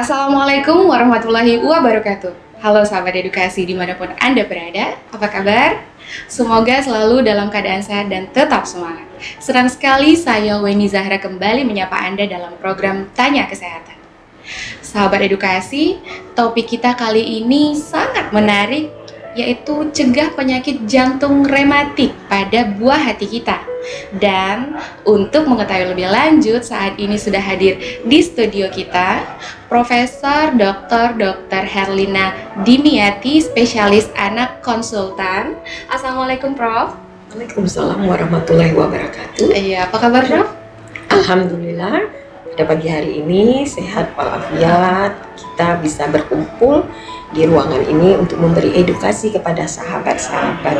Assalamualaikum warahmatullahi wabarakatuh. Halo sahabat edukasi dimanapun Anda berada, apa kabar? Semoga selalu dalam keadaan sehat dan tetap semangat. Senang sekali saya Weni Zahra kembali menyapa Anda dalam program Tanya Kesehatan. Sahabat edukasi, topik kita kali ini sangat menarik, yaitu cegah penyakit jantung rematik pada buah hati kita. Dan untuk mengetahui lebih lanjut, saat ini sudah hadir di studio kita Profesor Dr. Herlina Dimiati, spesialis anak konsultan. Assalamualaikum Prof. Waalaikumsalam warahmatullahi wabarakatuh. Iya, apa kabar Prof? Alhamdulillah, pada pagi hari ini sehat walafiat. Kita bisa berkumpul di ruangan ini untuk memberi edukasi kepada sahabat-sahabat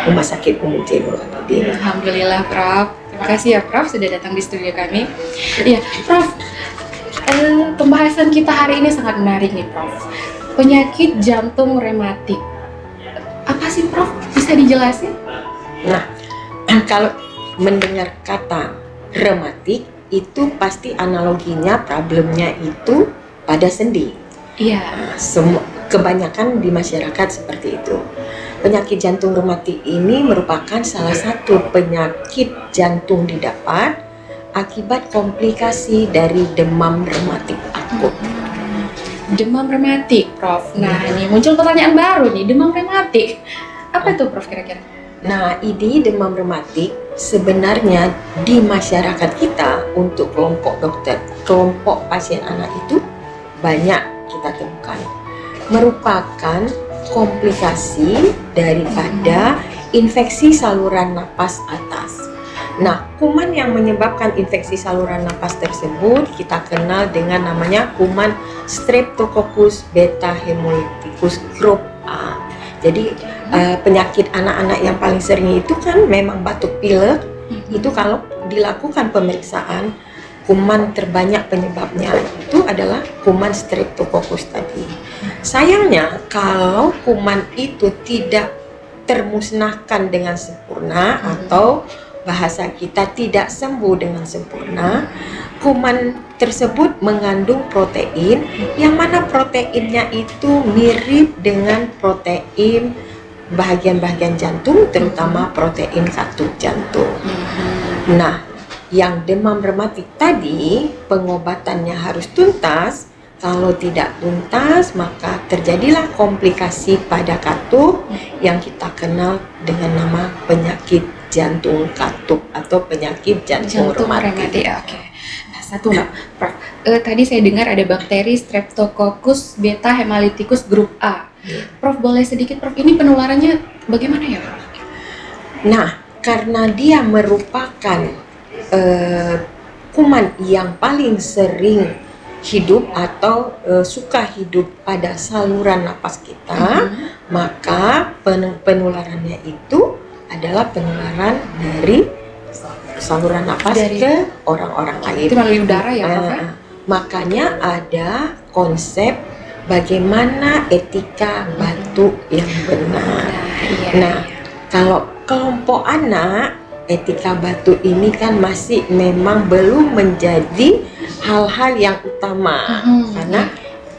Rumah Sakit Umum Zainul Abidin. Alhamdulillah Prof. Terima kasih ya Prof sudah datang di studio kami. Iya Prof, pembahasan kita hari ini sangat menarik nih Prof. Penyakit jantung rematik. Apa sih Prof? Bisa dijelasin? Nah, kalau mendengar kata rematik itu pasti analoginya, problemnya itu pada sendi. Iya. Kebanyakan di masyarakat seperti itu. Penyakit jantung rematik ini merupakan salah satu penyakit jantung didapat akibat komplikasi dari demam rematik akut. Demam rematik, Prof. Nah, ini muncul pertanyaan baru nih, demam rematik. Apa itu Prof kira-kira? Nah, ini demam rematik sebenarnya di masyarakat kita untuk kelompok pasien anak itu banyak kita temukan. Merupakan komplikasi daripada infeksi saluran napas atas. Nah, kuman yang menyebabkan infeksi saluran napas tersebut kita kenal dengan namanya kuman Streptococcus beta hemolyticus grup A. Jadi penyakit anak-anak yang paling sering itu kan memang batuk pilek. Itu kalau dilakukan pemeriksaan, kuman terbanyak penyebabnya itu adalah kuman Streptococcus tadi. Sayangnya kalau kuman itu tidak termusnahkan dengan sempurna atau bahasa kita tidak sembuh dengan sempurna, kuman tersebut mengandung protein yang mana proteinnya itu mirip dengan protein bagian-bagian jantung, terutama protein katup jantung. Nah, yang demam rematik tadi pengobatannya harus tuntas. Kalau tidak tuntas maka terjadilah komplikasi pada katup yang kita kenal dengan nama penyakit jantung katup atau penyakit jantung rematik. Oke. Nah, satu Prof. Tadi saya dengar ada bakteri Streptococcus beta hemolyticus grup A. Prof, boleh sedikit Prof, ini penularannya bagaimana ya Prof? Nah, karena dia merupakan kuman yang paling sering hidup atau suka hidup pada saluran napas kita, maka penularannya itu adalah penularan dari saluran napas ke orang-orang lain. Itu melalui udara ya Prof? Makanya ada konsep bagaimana etika batuk yang benar. Nah, kalau kelompok anak, etika batuk ini kan masih memang belum menjadi hal-hal yang utama, karena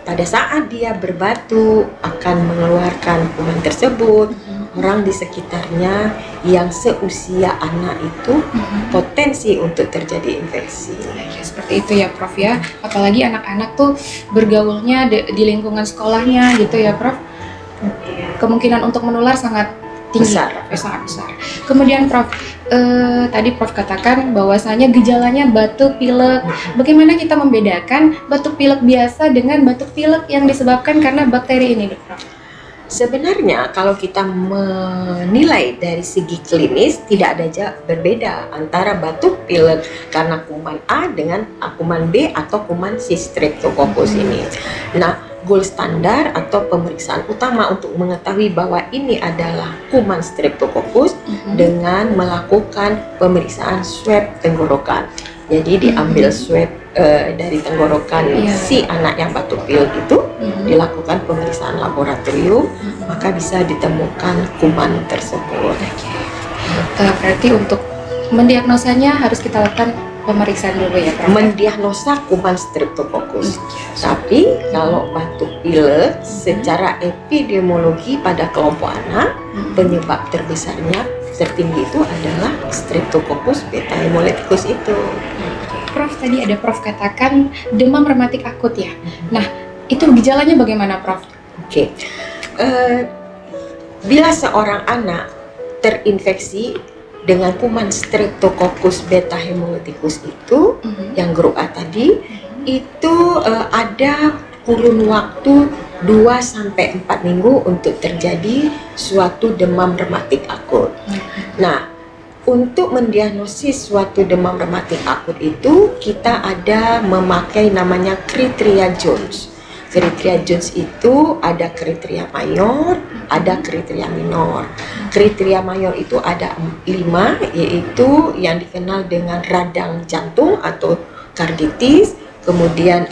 pada saat dia berbatuk akan mengeluarkan kuman tersebut, orang di sekitarnya yang seusia anak itu potensi untuk terjadi infeksi. Ya, seperti itu ya Prof ya, apalagi anak-anak tuh bergaulnya di lingkungan sekolahnya gitu ya Prof, kemungkinan untuk menular sangat tinggi, sangat besar. Kemudian Prof, tadi Prof katakan bahwasanya gejalanya batuk pilek. Bagaimana kita membedakan batuk pilek biasa dengan batuk pilek yang disebabkan karena bakteri ini, Prof? Sebenarnya kalau kita menilai dari segi klinis tidak ada berbeda antara batuk pilek karena kuman A dengan kuman B atau kuman si Streptococcus ini. Nah, gold standar atau pemeriksaan utama untuk mengetahui bahwa ini adalah kuman Streptococcus dengan melakukan pemeriksaan swab tenggorokan. Jadi diambil swab dari tenggorokan si anak yang batuk pilek itu, dilakukan pemeriksaan laboratorium, maka bisa ditemukan kuman tersebut. Berarti untuk mendiagnosanya harus kita lakukan pemeriksaan dulu ya, Prof. mendiagnosa kuman streptococcus. Tapi kalau batuk pilek secara epidemiologi pada kelompok anak, penyebab terbesarnya tertinggi itu adalah Streptococcus beta hemolyticus itu. Prof, tadi ada Prof katakan demam rematik akut ya. Nah, itu gejalanya bagaimana, Prof? Oke. Bila seorang anak terinfeksi dengan kuman Streptococcus beta hemolyticus itu, yang grup A tadi, itu ada kurun waktu 2-4 minggu untuk terjadi suatu demam rematik akut. Nah, untuk mendiagnosis suatu demam rematik akut itu, kita ada memakai namanya kriteria Jones. Kriteria Jones itu ada kriteria mayor, ada kriteria minor. Kriteria mayor itu ada 5, yaitu yang dikenal dengan radang jantung atau karditis, kemudian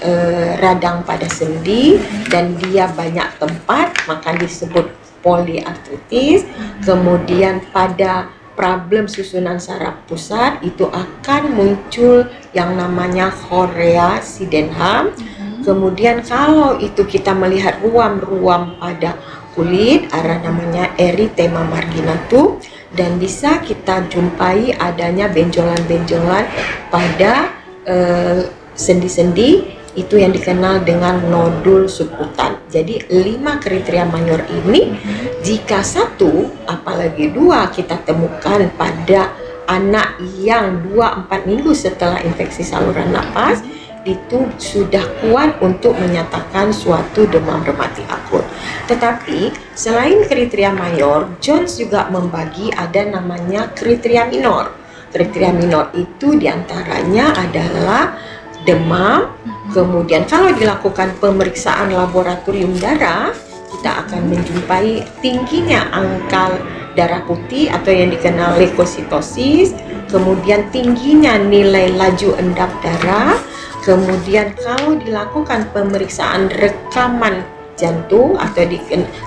radang pada sendi, dan dia banyak tempat, maka disebut poliartritis. Kemudian pada problem susunan saraf pusat itu akan muncul yang namanya chorea Sydenham. Kemudian kalau itu kita melihat ruam-ruam pada kulit, ada namanya erythema marginatum, dan bisa kita jumpai adanya benjolan-benjolan pada sendi-sendi, itu yang dikenal dengan nodul subkutan. Jadi 5 kriteria mayor ini, jika 1 apalagi 2 kita temukan pada anak yang 2-4 minggu setelah infeksi saluran napas, itu sudah kuat untuk menyatakan suatu demam rematik akut. Tetapi selain kriteria mayor, Jones juga membagi ada namanya kriteria minor. Kriteria minor itu diantaranya adalah demam, kemudian kalau dilakukan pemeriksaan laboratorium darah, kita akan menjumpai tingginya angka darah putih atau yang dikenal leukositosis, kemudian tingginya nilai laju endap darah, kemudian kalau dilakukan pemeriksaan rekaman jantung atau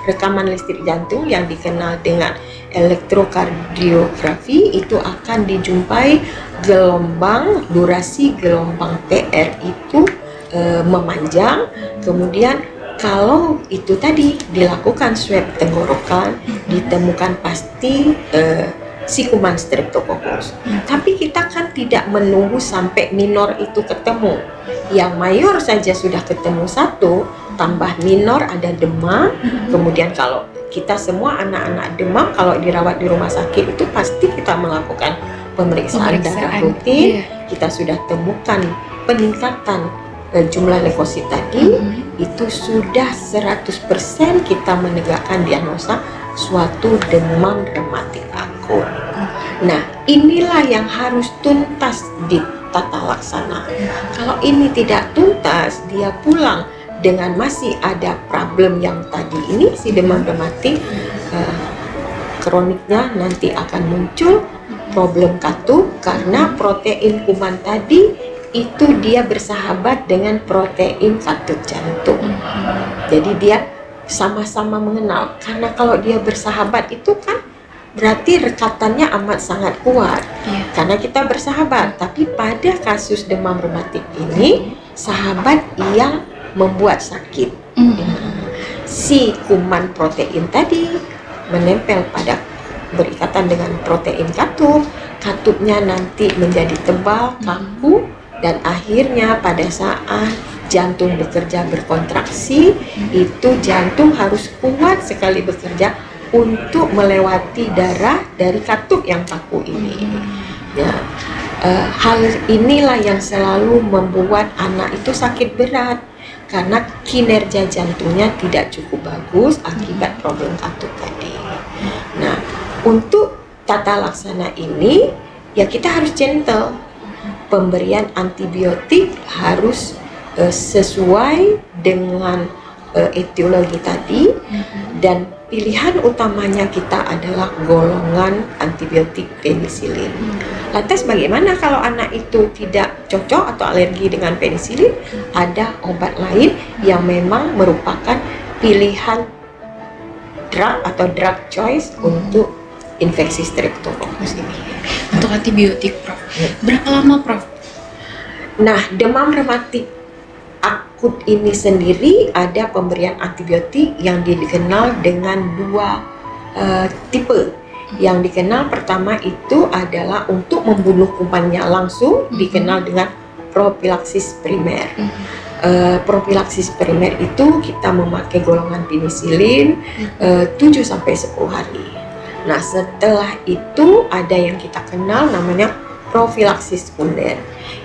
rekaman listrik jantung yang dikenal dengan elektrokardiografi, itu akan dijumpai gelombang, durasi gelombang PR itu memanjang. Kemudian kalau itu tadi dilakukan swab tenggorokan, ditemukan pasti si kuman streptococcus. Tapi kita kan tidak menunggu sampai minor itu ketemu. Yang mayor saja sudah ketemu 1, tambah minor ada demam. Kemudian kalau kita semua anak-anak demam, kalau dirawat di rumah sakit itu pasti kita melakukan pemeriksaan darah rutin. Kita sudah temukan peningkatan jumlah leukosit tadi, itu sudah 100% kita menegakkan diagnosa suatu demam rematik akut. Nah, inilah yang harus tuntas ditata laksana. Kalau ini tidak tuntas, dia pulang dengan masih ada problem yang tadi ini, si demam rematik, kroniknya nanti akan muncul problem katup karena protein kuman tadi itu dia bersahabat dengan protein katup jantung. Jadi dia sama-sama mengenal, karena kalau dia bersahabat itu kan berarti rekatannya amat sangat kuat. Karena kita bersahabat. Tapi pada kasus demam rematik ini, sahabat yang membuat sakit. Si kuman protein tadi menempel pada, berikatan dengan protein katup, katupnya nanti menjadi tebal, kaku, dan akhirnya pada saat jantung bekerja berkontraksi, itu jantung harus kuat sekali bekerja untuk melewati darah dari katup yang kaku ini. Ya, hal inilah yang selalu membuat anak itu sakit berat, karena kinerja jantungnya tidak cukup bagus akibat problem katup tadi. Nah, untuk tata laksana ini, ya kita harus gentle. Pemberian antibiotik harus sesuai dengan etiologi tadi, dan pilihan utamanya kita adalah golongan antibiotik penisilin. Lantas bagaimana kalau anak itu tidak cocok atau alergi dengan penisilin? Ada obat lain yang memang merupakan pilihan drug atau drug choice untuk infeksi streptococcus ini. Untuk antibiotik, Prof, berapa lama, Prof, Nah, demam rematik akut ini sendiri ada pemberian antibiotik yang dikenal dengan dua tipe. Yang dikenal pertama itu adalah untuk membunuh kumannya langsung, dikenal dengan profilaksis primer. Profilaksis primer itu kita memakai golongan penisilin 7-10 hari. Nah, setelah itu ada yang kita kenal namanya profilaksis sekunder.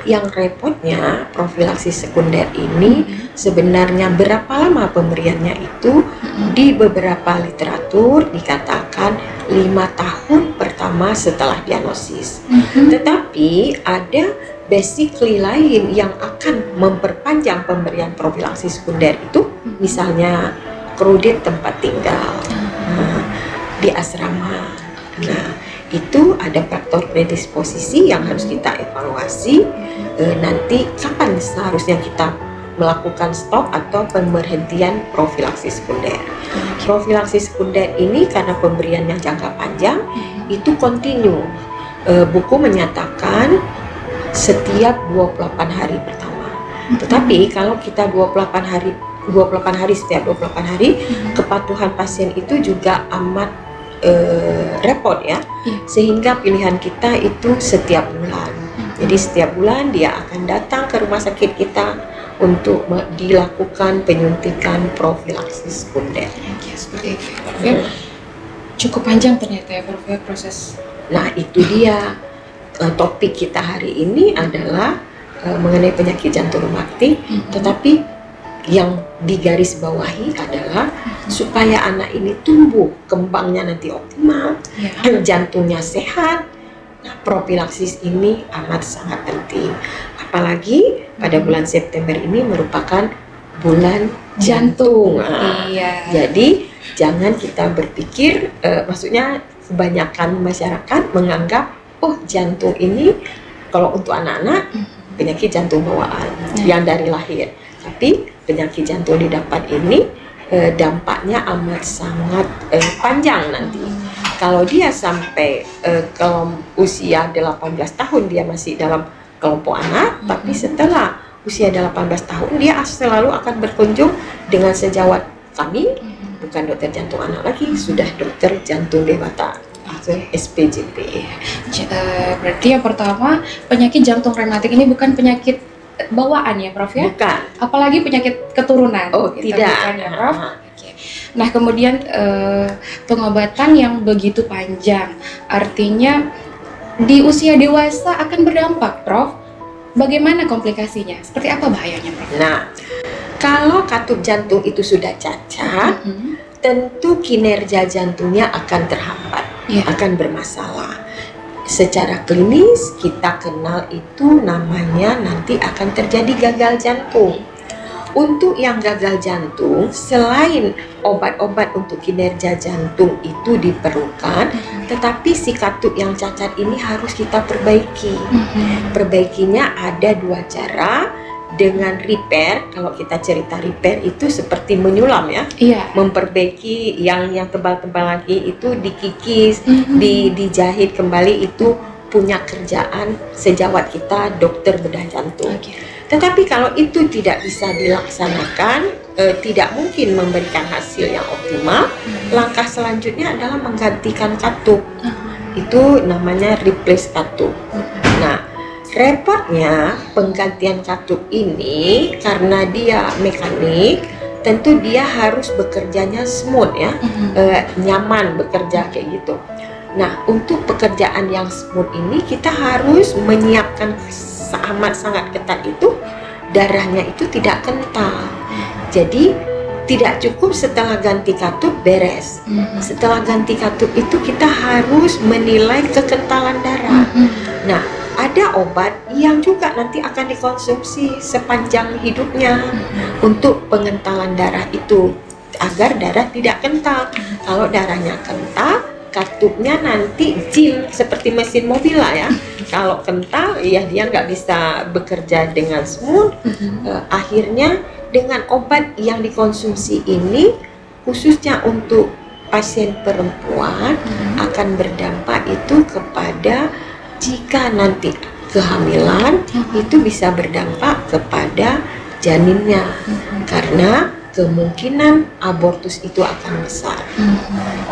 Yang repotnya profilaksis sekunder ini sebenarnya berapa lama pemberiannya itu di beberapa literatur dikatakan 5 tahun pertama setelah diagnosis. Tetapi ada basically lain yang akan memperpanjang pemberian profilaksis sekunder itu, misalnya kredit tempat tinggal di asrama. Nah, itu ada faktor predisposisi yang harus kita evaluasi. Nanti kapan seharusnya kita melakukan stop atau pemberhentian profilaksis sekunder. Profilaksis sekunder ini karena pemberiannya jangka panjang itu kontinu. Buku menyatakan setiap 28 hari pertama. Tetapi kalau kita 28 hari setiap 28 hari, kepatuhan pasien itu juga amat repot ya. Sehingga pilihan kita itu setiap bulan. Jadi setiap bulan dia akan datang ke rumah sakit kita untuk dilakukan penyuntikan profilaksis sekunder. Seperti itu. Cukup panjang ternyata ya Prof ya proses. Nah, itu dia topik kita hari ini adalah mengenai penyakit jantung rematik, tetapi yang digarisbawahi adalah supaya anak ini tumbuh kembangnya nanti optimal, jantungnya sehat. Nah, profilaksis ini amat sangat penting, apalagi pada bulan September ini merupakan bulan jantung. Jadi jangan kita berpikir, maksudnya kebanyakan masyarakat menganggap jantung ini kalau untuk anak-anak penyakit jantung bawaan yang dari lahir, tapi penyakit jantung didapat ini dampaknya amat sangat panjang nanti. Kalau dia sampai kalau usia 18 tahun dia masih dalam kelompok anak, tapi setelah usia 18 tahun dia selalu akan berkunjung dengan sejawat kami, bukan dokter jantung anak lagi, sudah dokter jantung dewasa atau SPJP. Berarti yang pertama penyakit jantung rematik ini bukan penyakit bawaan ya Prof ya? Bukan. Apalagi penyakit keturunan. Tidak. Bukan ya Prof? Nah, kemudian pengobatan yang begitu panjang, artinya di usia dewasa akan berdampak, Prof. Bagaimana komplikasinya? Seperti apa bahayanya, Prof? Nah, kalau katup jantung itu sudah cacat, tentu kinerja jantungnya akan terhambat, akan bermasalah. Secara klinis kita kenal itu namanya nanti akan terjadi gagal jantung. Untuk yang gagal jantung, selain obat-obat untuk kinerja jantung itu diperlukan, tetapi si katup yang cacat ini harus kita perbaiki. Perbaikinya ada 2 cara. Dengan repair, kalau kita cerita repair itu seperti menyulam ya, memperbaiki yang tebal-tebal lagi itu dikikis, dijahit kembali, itu punya kerjaan sejawat kita dokter bedah jantung. Tetapi kalau itu tidak bisa dilaksanakan, tidak mungkin memberikan hasil yang optimal, langkah selanjutnya adalah menggantikan katup. Itu namanya replace katup. Nah, repotnya penggantian katup ini karena dia mekanik, tentu dia harus bekerjanya smooth ya, nyaman bekerja kayak gitu. Nah, untuk pekerjaan yang smooth ini kita harus menyiapkan amat sangat ketat itu, darahnya itu tidak kental. Jadi tidak cukup setelah ganti katup beres. Setelah ganti katup itu kita harus menilai kekentalan darah. Nah, ada obat yang juga nanti akan dikonsumsi sepanjang hidupnya untuk pengentalan darah itu, agar darah tidak kental. Kalau darahnya kental, katupnya nanti jim seperti mesin mobil lah ya. Kalau kental, ya dia nggak bisa bekerja dengan smooth. Akhirnya dengan obat yang dikonsumsi ini, khususnya untuk pasien perempuan, akan berdampak itu kepada jika nanti kehamilan itu bisa berdampak kepada janinnya, karena kemungkinan abortus itu akan besar.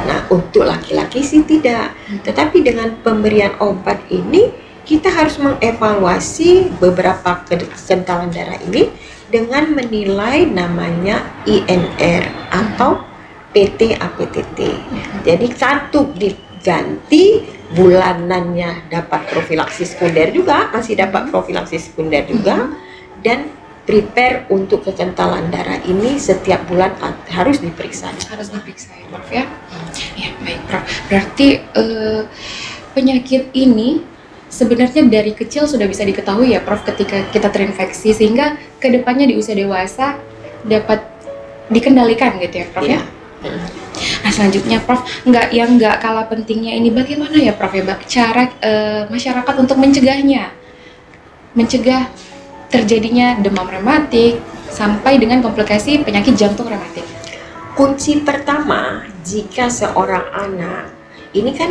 Nah, untuk laki-laki sih tidak, tetapi dengan pemberian obat ini kita harus mengevaluasi beberapa kekentalan darah ini dengan menilai namanya INR atau PT-APTT. Jadi satu diganti bulanannya dapat profilaksi sekunder juga, masih dapat profilaksi sekunder juga, dan prepare untuk kekentalan darah ini setiap bulan harus diperiksa. Harus diperiksa ya Prof ya. Ya baik Prof. Berarti penyakit ini sebenarnya dari kecil sudah bisa diketahui ya Prof ketika kita terinfeksi, sehingga kedepannya di usia dewasa dapat dikendalikan gitu ya Prof ya. Nah selanjutnya Prof, nggak kalah pentingnya ini bagaimana ya Prof ya cara masyarakat untuk mencegah terjadinya demam rematik sampai dengan komplikasi penyakit jantung rematik. Kunci pertama, jika seorang anak ini kan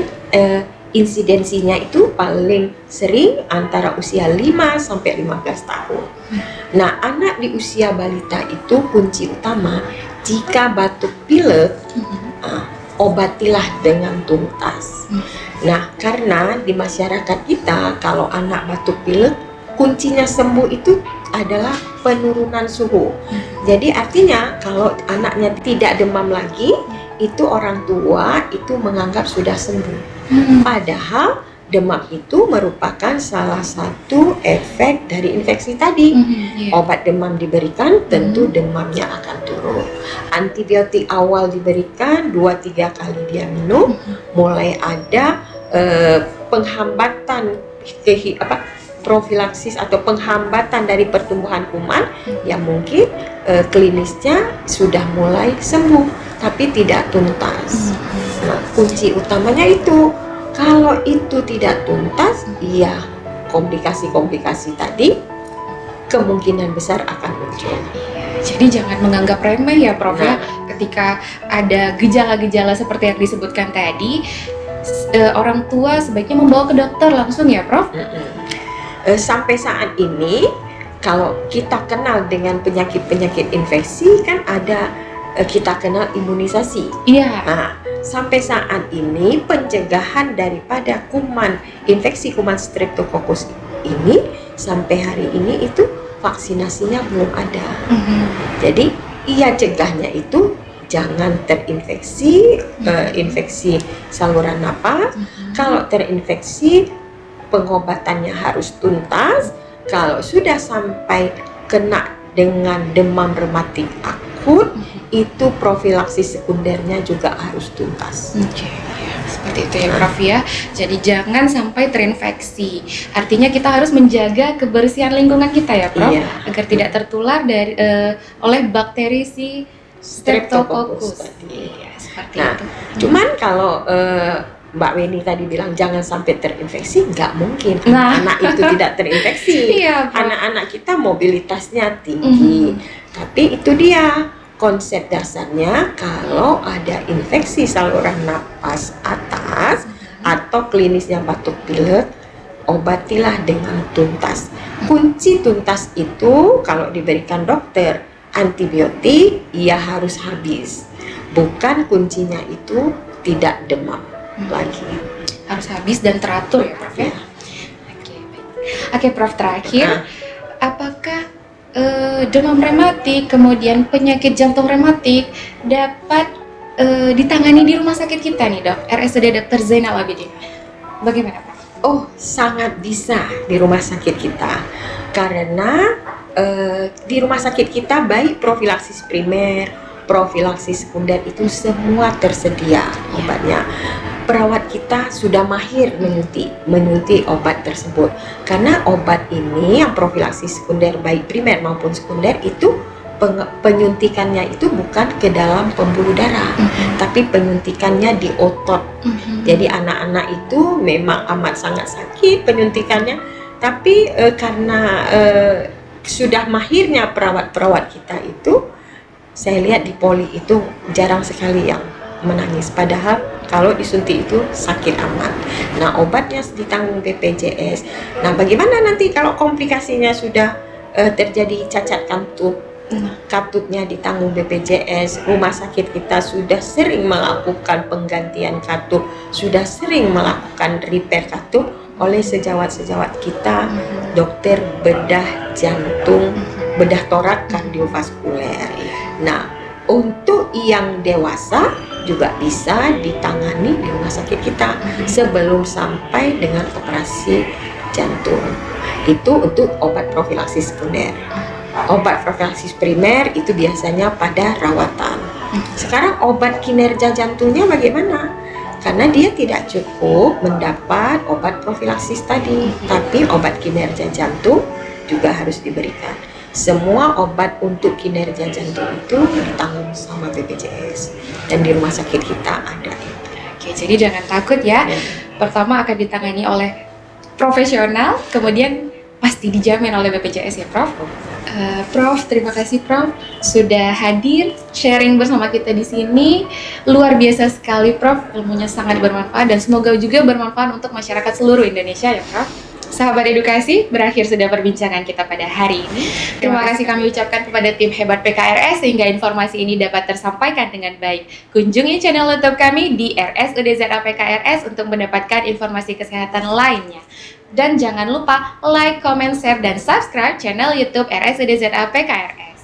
insidensinya itu paling sering antara usia 5 sampai 15 tahun. Nah, anak di usia balita itu kunci utama, jika batuk pilek, obatilah dengan tuntas. Nah, karena di masyarakat kita kalau anak batuk pilek, kuncinya sembuh itu adalah penurunan suhu. Jadi artinya kalau anaknya tidak demam lagi, itu orang tua itu menganggap sudah sembuh. Padahal demam itu merupakan salah satu efek dari infeksi tadi. Obat demam diberikan, tentu demamnya akan turun. Antibiotik awal diberikan 2-3 kali dia minum, mulai ada penghambatan profilaksis atau penghambatan dari pertumbuhan kuman yang mungkin klinisnya sudah mulai sembuh tapi tidak tuntas. Nah, kunci utamanya itu, kalau itu tidak tuntas, ya komplikasi-komplikasi tadi kemungkinan besar akan muncul. Jadi jangan menganggap remeh ya Prof ya, ketika ada gejala-gejala seperti yang disebutkan tadi, orang tua sebaiknya membawa ke dokter langsung ya Prof. Sampai saat ini kalau kita kenal dengan penyakit-penyakit infeksi kan ada kita kenal imunisasi. Nah, sampai saat ini pencegahan daripada infeksi kuman Streptococcus ini sampai hari ini itu vaksinasinya belum ada. Jadi cegahnya itu jangan terinfeksi infeksi saluran napas. Kalau terinfeksi pengobatannya harus tuntas. Kalau sudah sampai kena dengan demam rematik akut, itu profilaksi sekundernya juga harus tuntas. Seperti itu ya Prof ya. Jadi jangan sampai terinfeksi. Artinya kita harus menjaga kebersihan lingkungan kita ya Prof, agar tidak tertular oleh bakteri si Streptococcus. Seperti itu. Cuman kalau Mbak Weni tadi bilang jangan sampai terinfeksi, nggak mungkin anak itu tidak terinfeksi. Anak-anak kita mobilitasnya tinggi, tapi itu dia konsep dasarnya. Kalau ada infeksi saluran napas atas atau klinisnya batuk pilek, obatilah dengan tuntas. Kunci tuntas itu kalau diberikan dokter antibiotik, ia harus habis. Bukan kuncinya itu tidak demam lagi. Harus habis dan teratur ya Prof ya. Oke Prof, terakhir, apakah demam rematik kemudian penyakit jantung rematik dapat ditangani di rumah sakit kita nih Dok, RSUD Dr. Zainal Abidin? Bagaimana Prof? Oh, sangat bisa di rumah sakit kita, karena di rumah sakit kita baik profilaksis primer, profilaksis sekunder itu semua tersedia obatnya. Perawat kita sudah mahir menyuntik obat tersebut, karena obat ini yang profilaksis sekunder baik primer maupun sekunder itu penyuntikannya itu bukan ke dalam pembuluh darah, tapi penyuntikannya di otot. Jadi anak-anak itu memang amat sangat sakit penyuntikannya, tapi karena sudah mahirnya perawat-perawat kita itu, saya lihat di poli itu jarang sekali yang menangis. Padahal kalau disuntik itu sakit amat. Nah, obatnya ditanggung BPJS. Nah, bagaimana nanti kalau komplikasinya sudah terjadi cacat katupnya ditanggung BPJS, rumah sakit kita sudah sering melakukan penggantian katup, sudah sering melakukan repair katup oleh sejawat-sejawat kita, dokter bedah jantung, bedah torak kardiovaskuler. Nah, untuk yang dewasa juga bisa ditangani di rumah sakit kita sebelum sampai dengan operasi jantung. Itu untuk obat profilaksis sekunder. Obat profilaksis primer itu biasanya pada rawatan. Sekarang obat kinerja jantungnya bagaimana? Karena dia tidak cukup mendapat obat profilaksis tadi, tapi obat kinerja jantung juga harus diberikan. Semua obat untuk kinerja jantung itu ditanggung sama BPJS dan di rumah sakit kita ada. Oke, jadi jangan takut ya. Pertama akan ditangani oleh profesional, kemudian pasti dijamin oleh BPJS ya, Prof. Prof, terima kasih Prof sudah hadir sharing bersama kita di sini. Luar biasa sekali Prof, ilmunya sangat bermanfaat dan semoga juga bermanfaat untuk masyarakat seluruh Indonesia ya Prof. Sahabat edukasi, berakhir sudah perbincangan kita pada hari ini. Terima kasih kami ucapkan kepada tim hebat PKRS sehingga informasi ini dapat tersampaikan dengan baik. Kunjungi channel YouTube kami di RSUD ZA PKRS untuk mendapatkan informasi kesehatan lainnya. Dan jangan lupa like, comment, share, dan subscribe channel YouTube RSUD ZA PKRS.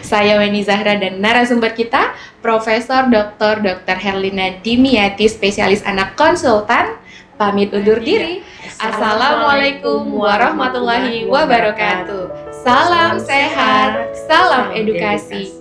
Saya Weni Zahra dan narasumber kita, Profesor Dr. Herlina Dimyati, spesialis anak konsultan, pamit undur diri. Assalamualaikum warahmatullahi wabarakatuh. Salam sehat, salam edukasi.